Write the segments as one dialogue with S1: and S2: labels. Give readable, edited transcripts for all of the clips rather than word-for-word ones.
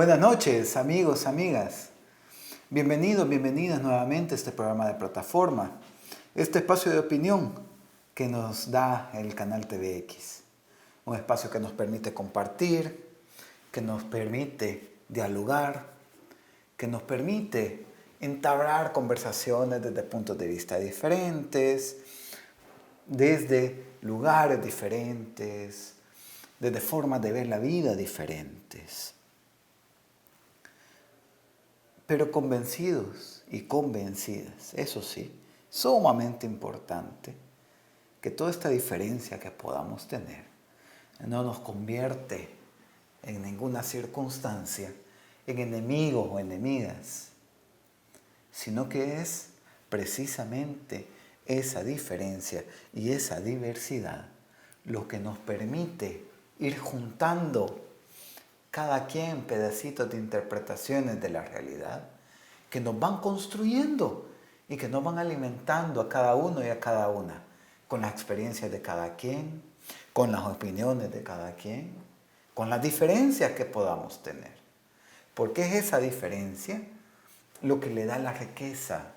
S1: Buenas noches, amigos, amigas. Bienvenidos, bienvenidas nuevamente a este programa de plataforma, este espacio de opinión que nos da el canal TVX. Un espacio que nos permite compartir, que nos permite dialogar, que nos permite entablar conversaciones desde puntos de vista diferentes, desde lugares diferentes, desde formas de ver la vida diferentes. Pero convencidos y convencidas, eso sí, sumamente importante, que toda esta diferencia que podamos tener no nos convierte en ninguna circunstancia en enemigos o enemigas, sino que es precisamente esa diferencia y esa diversidad lo que nos permite ir juntando cada quien pedacitos de interpretaciones de la realidad que nos van construyendo y que nos van alimentando a cada uno y a cada una con las experiencias de cada quien, con las opiniones de cada quien, con las diferencias que podamos tener. Porque es esa diferencia lo que le da la riqueza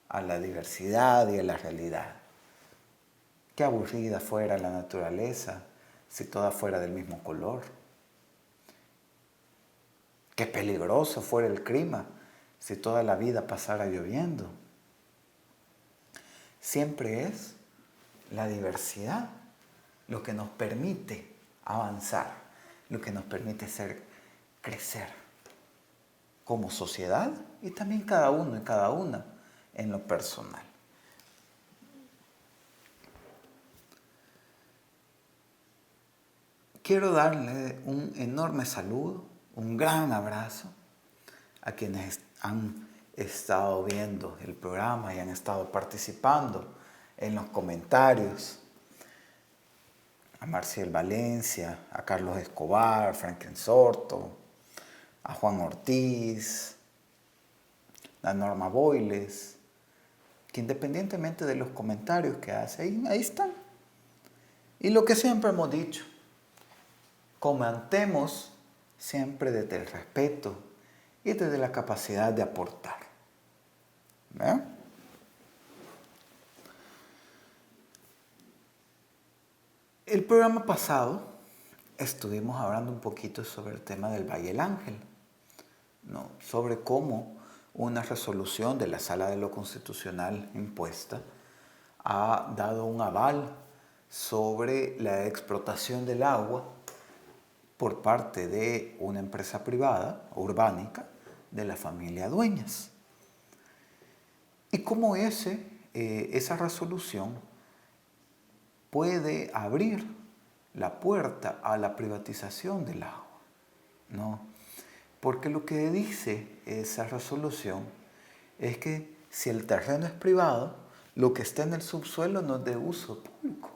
S1: a la diversidad y a la realidad. Qué aburrida fuera la naturaleza si toda fuera del mismo color. Qué peligroso fuera el clima si toda la vida pasara lloviendo. Siempre es la diversidad lo que nos permite avanzar, lo que nos permite crecer como sociedad y también cada uno y cada una en lo personal. Quiero darle un enorme saludo, un gran abrazo a quienes han estado viendo el programa y han estado participando en los comentarios. A Marcial Valencia, a Carlos Escobar, Franklin Sorto, a Juan Ortiz, a Norma Boiles, que independientemente de los comentarios que hace, ahí están. Y lo que siempre hemos dicho, comentemos siempre desde el respeto y desde la capacidad de aportar. ¿Ve? El programa pasado estuvimos hablando un poquito sobre el tema del Valle del Ángel, ¿no? Sobre cómo una resolución de la Sala de lo Constitucional impuesta ha dado un aval sobre la explotación del agua por parte de una empresa privada, Urbánica, de la familia Dueñas. Y cómo esa resolución puede abrir la puerta a la privatización del agua, ¿no? Porque lo que dice esa resolución es que si el terreno es privado, lo que está en el subsuelo no es de uso público.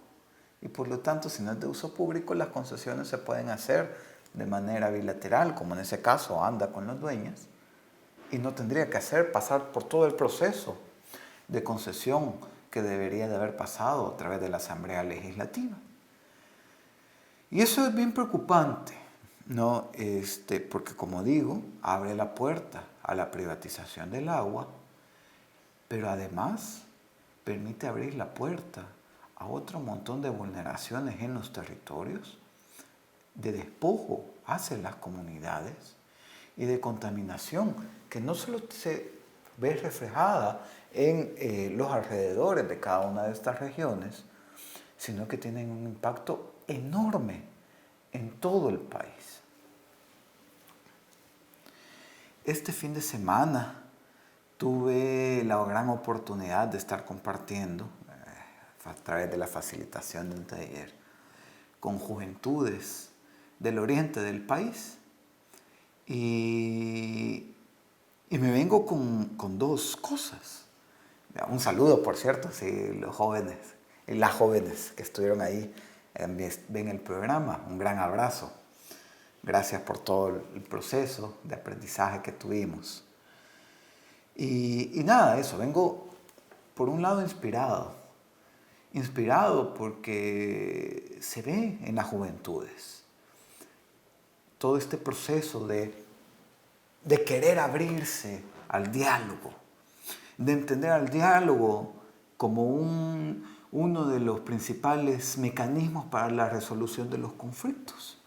S1: Y por lo tanto, si no es de uso público, las concesiones se pueden hacer de manera bilateral, como en ese caso anda con los dueños, y no tendría que pasar por todo el proceso de concesión que debería de haber pasado a través de la Asamblea Legislativa. Y eso es bien preocupante, ¿no? Porque como digo, abre la puerta a la privatización del agua, pero además permite abrir la puerta a otro montón de vulneraciones en los territorios, de despojo hacia las comunidades y de contaminación que no solo se ve reflejada en los alrededores de cada una de estas regiones, sino que tienen un impacto enorme en todo el país. Este fin de semana tuve la gran oportunidad de estar compartiendo a través de la facilitación de un taller con juventudes del oriente del país y me vengo con dos cosas. Un saludo, por cierto, si los jóvenes y las jóvenes que estuvieron ahí ven el programa, un gran abrazo. Gracias por todo el proceso de aprendizaje que tuvimos. Y nada, eso, vengo por un lado inspirado porque se ve en las juventudes todo este proceso de de querer abrirse al diálogo, de entender al diálogo como uno de los principales mecanismos para la resolución de los conflictos.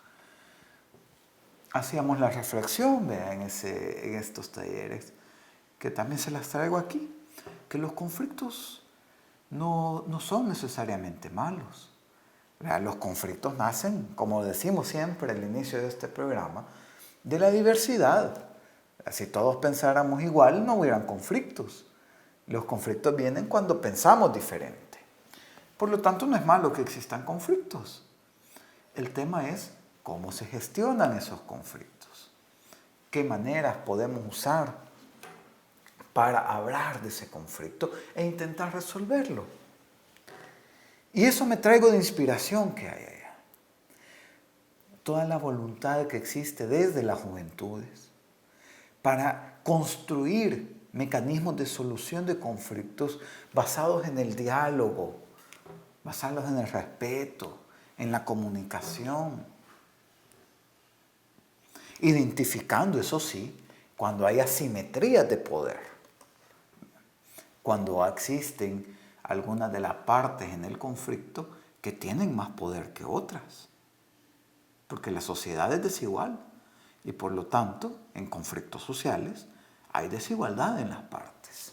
S1: Hacíamos la reflexión en estos talleres, que también se las traigo aquí, que los conflictos no son necesariamente malos. Los conflictos nacen, como decimos siempre al inicio de este programa, de la diversidad. Si todos pensáramos igual, no hubieran conflictos. Los conflictos vienen cuando pensamos diferente. Por lo tanto, no es malo que existan conflictos. El tema es cómo se gestionan esos conflictos. ¿Qué maneras podemos usar para hablar de ese conflicto e intentar resolverlo? Y eso me traigo de inspiración que hay allá. Toda la voluntad que existe desde las juventudes para construir mecanismos de solución de conflictos basados en el diálogo, basados en el respeto, en la comunicación. Identificando, eso sí, cuando hay asimetrías de poder, cuando existen algunas de las partes en el conflicto que tienen más poder que otras, porque la sociedad es desigual y por lo tanto en conflictos sociales hay desigualdad en las partes.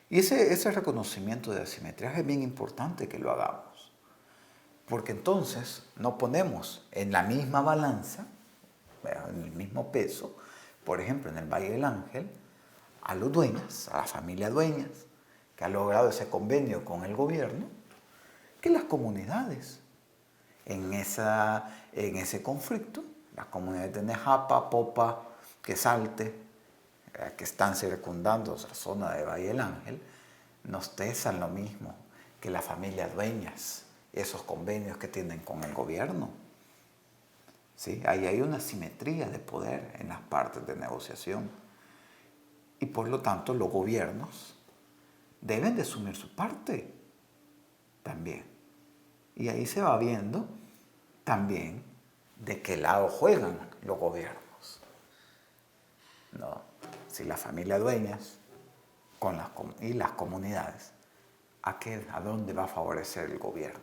S1: Y ese reconocimiento de asimetrías es bien importante que lo hagamos, porque entonces no ponemos en la misma balanza, en el mismo peso, por ejemplo en el Valle del Ángel, a los Dueñas, a la familia Dueñas, que ha logrado ese convenio con el gobierno, que las comunidades. En ese conflicto, las comunidades de Nejapa, Popa, Quesalte, que están circundando esa zona de Valle del Ángel, nos pesan lo mismo que la familia Dueñas, esos convenios que tienen con el gobierno. ¿Sí? Ahí hay una simetría de poder en las partes de negociación. Y por lo tanto los gobiernos deben de asumir su parte también. Y ahí se va viendo también de qué lado juegan los gobiernos. ¿No? Si la familia Dueñas y las comunidades, ¿a dónde va a favorecer el gobierno?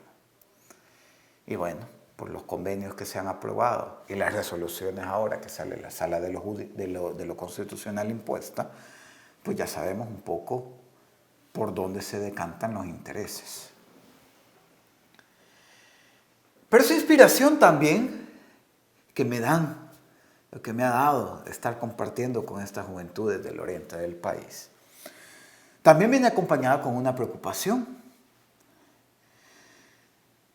S1: Y bueno, por los convenios que se han aprobado y las resoluciones ahora que sale la Sala de lo Constitucional impuesta, pues ya sabemos un poco por dónde se decantan los intereses. Pero esa inspiración también que me ha dado estar compartiendo con estas juventudes del oriente del país, también viene acompañada con una preocupación.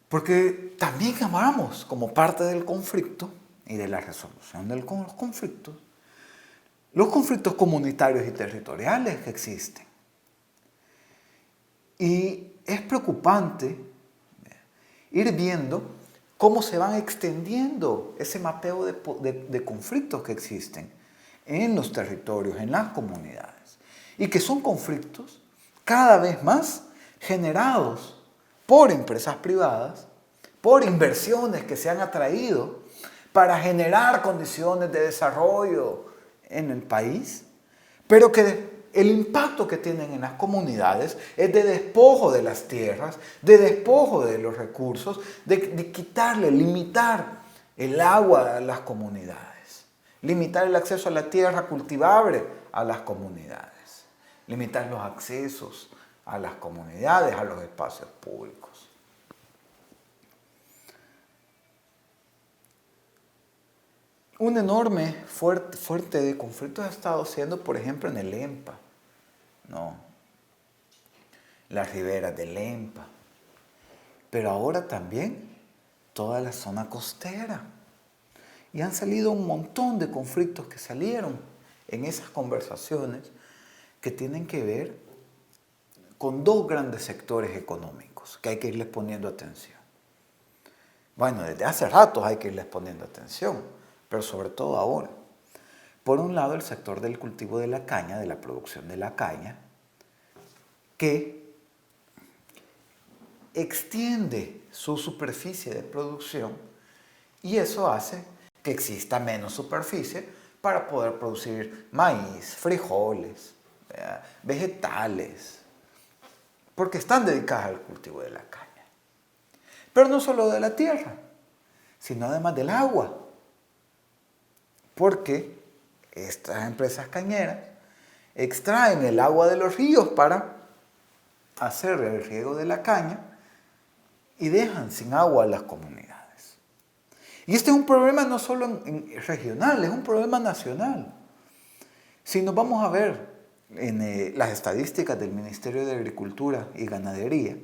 S1: Porque también amamos como parte del conflicto y de la resolución de los conflictos comunitarios y territoriales que existen. Y es preocupante ir viendo cómo se van extendiendo ese mapeo de conflictos que existen en los territorios, en las comunidades. Y que son conflictos cada vez más generados por empresas privadas, por inversiones que se han atraído para generar condiciones de desarrollo en el país, pero que el impacto que tienen en las comunidades es de despojo de las tierras, de despojo de los recursos, de quitarle, limitar el agua a las comunidades, limitar el acceso a la tierra cultivable a las comunidades, limitar los accesos a las comunidades, a los espacios públicos. Un enorme fuerte de conflictos ha estado siendo, por ejemplo, en el EMPA, ¿no? Las riberas del EMPA, pero ahora también toda la zona costera. Y han salido un montón de conflictos que salieron en esas conversaciones que tienen que ver con dos grandes sectores económicos que hay que irles poniendo atención. Bueno, desde hace rato hay que irles poniendo atención, pero sobre todo ahora. Por un lado, el sector del cultivo de la caña, de la producción de la caña, que extiende su superficie de producción y eso hace que exista menos superficie para poder producir maíz, frijoles, vegetales, porque están dedicadas al cultivo de la caña. Pero no solo de la tierra, sino además del agua, porque estas empresas cañeras extraen el agua de los ríos para hacer el riego de la caña y dejan sin agua a las comunidades. Y este es un problema no solo regional, es un problema nacional. Si nos vamos a ver en las estadísticas del Ministerio de Agricultura y Ganadería,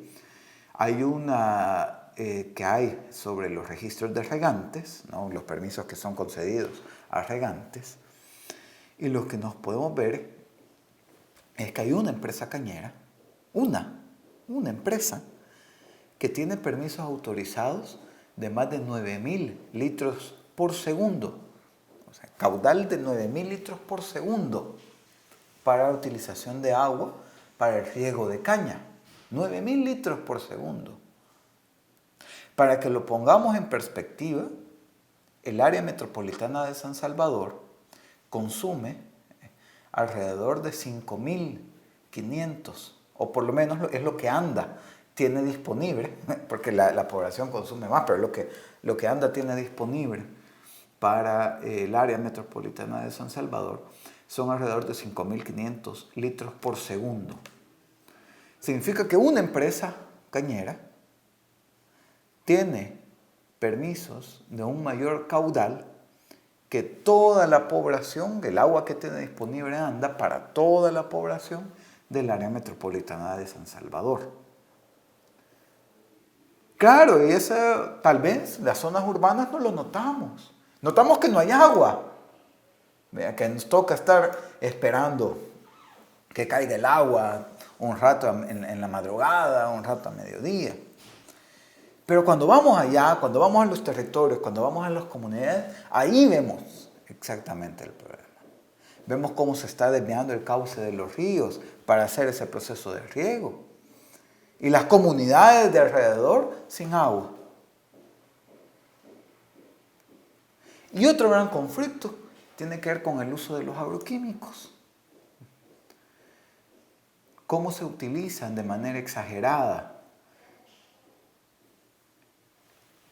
S1: hay una que hay sobre los registros de regantes, ¿no? Los permisos que son concedidos a regantes, y lo que nos podemos ver es que hay una empresa cañera, una empresa que tiene permisos autorizados de más de 9.000 litros por segundo, o sea, caudal de 9.000 litros por segundo para la utilización de agua para el riego de caña. 9.000 litros por segundo. Para que lo pongamos en perspectiva, el área metropolitana de San Salvador consume alrededor de 5.500, o por lo menos es lo que ANDA tiene disponible, porque la población consume más, pero lo que ANDA tiene disponible para el área metropolitana de San Salvador son alrededor de 5.500 litros por segundo. Significa que una empresa cañera tiene permisos de un mayor caudal que toda la población, el agua que tiene disponible ANDA para toda la población del área metropolitana de San Salvador. Claro, y tal vez las zonas urbanas no lo notamos. Notamos que no hay agua, que nos toca estar esperando que caiga el agua un rato en la madrugada, un rato a mediodía. Pero cuando vamos allá, cuando vamos a los territorios, cuando vamos a las comunidades, ahí vemos exactamente el problema. Vemos cómo se está desviando el cauce de los ríos para hacer ese proceso de riego. Y las comunidades de alrededor sin agua. Y otro gran conflicto tiene que ver con el uso de los agroquímicos. Cómo se utilizan de manera exagerada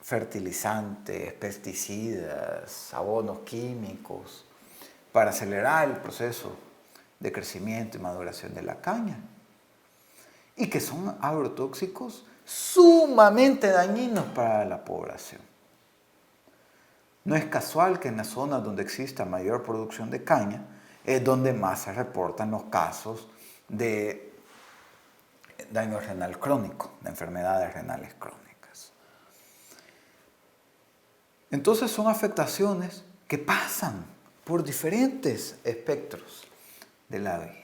S1: fertilizantes, pesticidas, abonos químicos para acelerar el proceso de crecimiento y maduración de la caña. Y que son agrotóxicos sumamente dañinos para la población. No es casual que en las zonas donde exista mayor producción de caña es donde más se reportan los casos de daño renal crónico, de enfermedades renales crónicas. Entonces son afectaciones que pasan por diferentes espectros de la vida.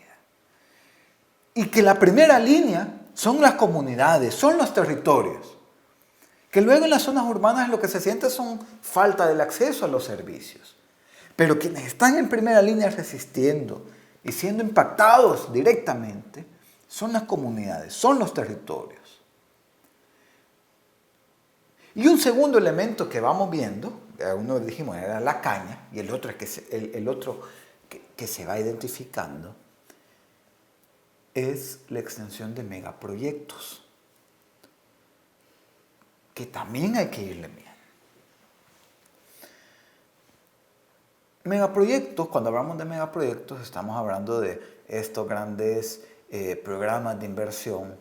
S1: Y que la primera línea son las comunidades, son los territorios. Que luego en las zonas urbanas lo que se siente son falta del acceso a los servicios. Pero quienes están en primera línea resistiendo y siendo impactados directamente son las comunidades, son los territorios. Y un segundo elemento que vamos viendo, uno dijimos era la caña, y el otro, que se va identificando, es la extensión de megaproyectos, que también hay que irle bien. Megaproyectos, cuando hablamos de megaproyectos, estamos hablando de estos grandes programas de inversión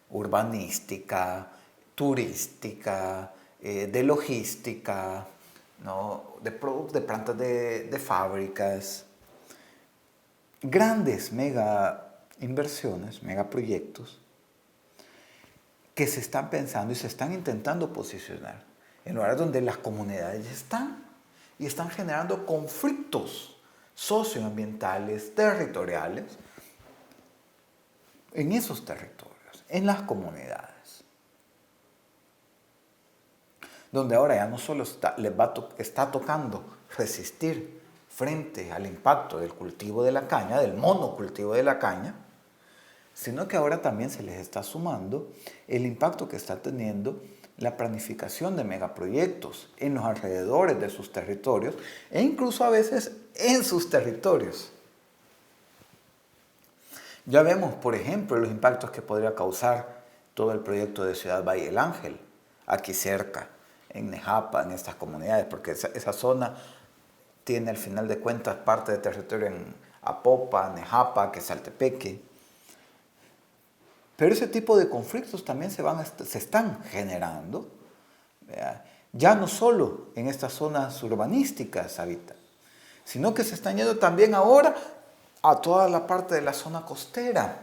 S1: urbanística, turística, de logística, ¿no? de plantas de fábricas, grandes mega inversiones, megaproyectos, que se están pensando y se están intentando posicionar en lugares donde las comunidades están y están generando conflictos socioambientales, territoriales, en esos territorios, en las comunidades. Donde ahora ya no solo está tocando resistir frente al impacto del cultivo de la caña, del monocultivo de la caña, sino que ahora también se les está sumando el impacto que está teniendo la planificación de megaproyectos en los alrededores de sus territorios e incluso a veces en sus territorios. Ya vemos, por ejemplo, los impactos que podría causar todo el proyecto de Ciudad Valle del Ángel, aquí cerca, en Nejapa, en estas comunidades, porque esa zona tiene al final de cuentas parte de territorio en Apopa, Nejapa, Quesaltepeque. Pero ese tipo de conflictos también se están generando, ¿verdad? Ya no solo en estas zonas urbanísticas habitan, sino que se están yendo también ahora a toda la parte de la zona costera,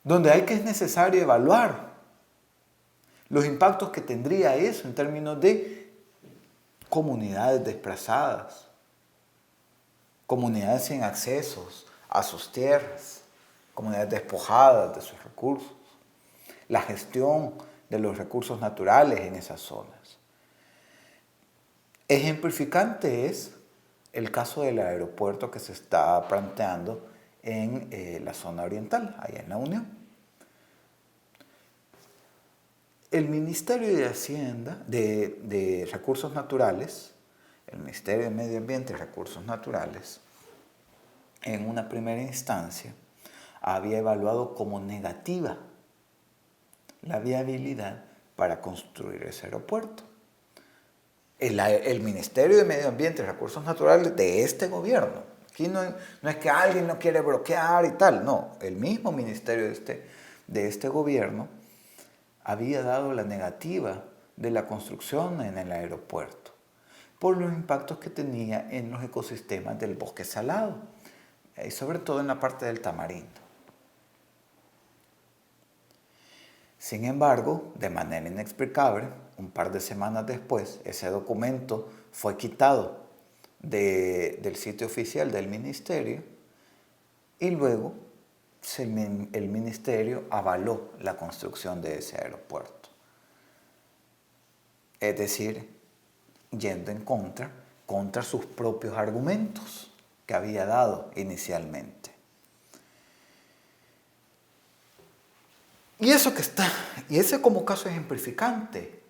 S1: donde es necesario evaluar los impactos que tendría eso en términos de comunidades desplazadas, comunidades sin accesos a sus tierras, comunidades despojadas de sus recursos, la gestión de los recursos naturales en esas zonas. Ejemplificante es el caso del aeropuerto que se está planteando en la zona oriental, allá en la Unión. El Ministerio de Hacienda, de Recursos Naturales, el Ministerio de Medio Ambiente y Recursos Naturales, en una primera instancia, había evaluado como negativa la viabilidad para construir ese aeropuerto. El Ministerio de Medio Ambiente y Recursos Naturales de este gobierno, aquí no es que alguien lo quiere bloquear y tal, no, el mismo ministerio de este gobierno había dado la negativa de la construcción en el aeropuerto por los impactos que tenía en los ecosistemas del bosque salado y sobre todo en la parte del tamarindo. Sin embargo, de manera inexplicable, un par de semanas después, ese documento fue quitado del sitio oficial del ministerio y luego el ministerio avaló la construcción de ese aeropuerto. Es decir, yendo en contra sus propios argumentos que había dado inicialmente. Y ese como caso ejemplificante,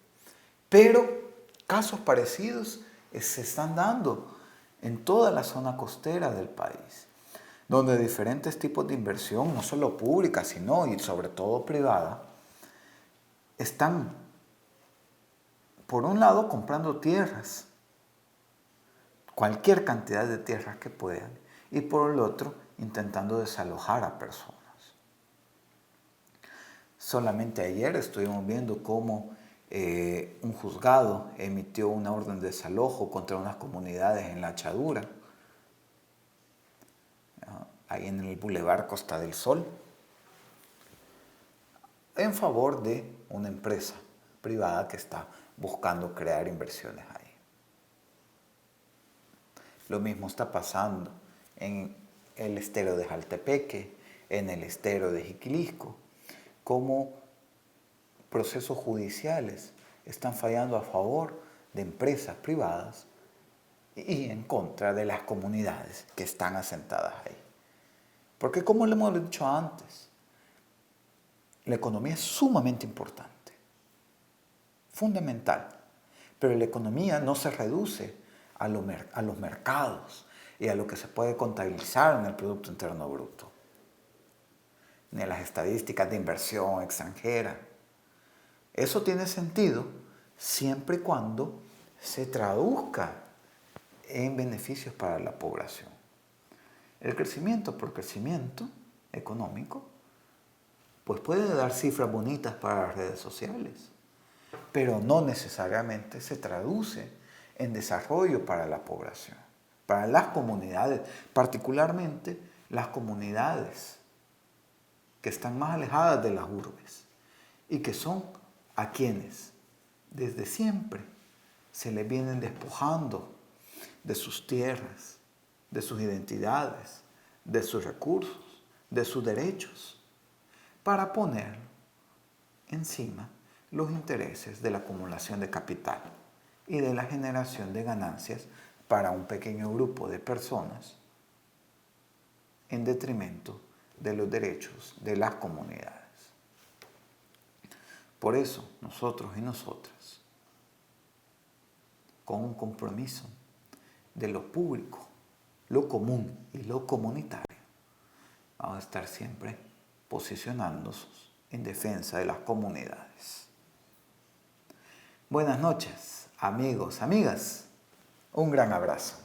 S1: pero casos parecidos se están dando en toda la zona costera del país, donde diferentes tipos de inversión, no solo pública, sino y sobre todo privada, están, por un lado, comprando tierras, cualquier cantidad de tierras que puedan, y por el otro, intentando desalojar a personas. Solamente ayer estuvimos viendo cómo un juzgado emitió una orden de desalojo contra unas comunidades en La Achadura, ahí en el Boulevard Costa del Sol, en favor de una empresa privada que está buscando crear inversiones ahí. Lo mismo está pasando en el estero de Jaltepeque, en el estero de Jiquilisco, como procesos judiciales están fallando a favor de empresas privadas y en contra de las comunidades que están asentadas ahí. Porque como le hemos dicho antes, la economía es sumamente importante, fundamental, pero la economía no se reduce a los mercados y a lo que se puede contabilizar en el Producto Interno Bruto, ni a las estadísticas de inversión extranjera. Eso tiene sentido siempre y cuando se traduzca en beneficios para la población. El crecimiento por crecimiento económico pues puede dar cifras bonitas para las redes sociales, pero no necesariamente se traduce en desarrollo para la población, para las comunidades, particularmente las comunidades que están más alejadas de las urbes y que son a quienes desde siempre se les vienen despojando de sus tierras, de sus identidades, de sus recursos, de sus derechos, para poner encima los intereses de la acumulación de capital y de la generación de ganancias para un pequeño grupo de personas en detrimento de los derechos de las comunidades. Por eso, nosotros y nosotras, con un compromiso de lo público, lo común y lo comunitario, vamos a estar siempre posicionándonos en defensa de las comunidades. Buenas noches, amigos, amigas. Un gran abrazo.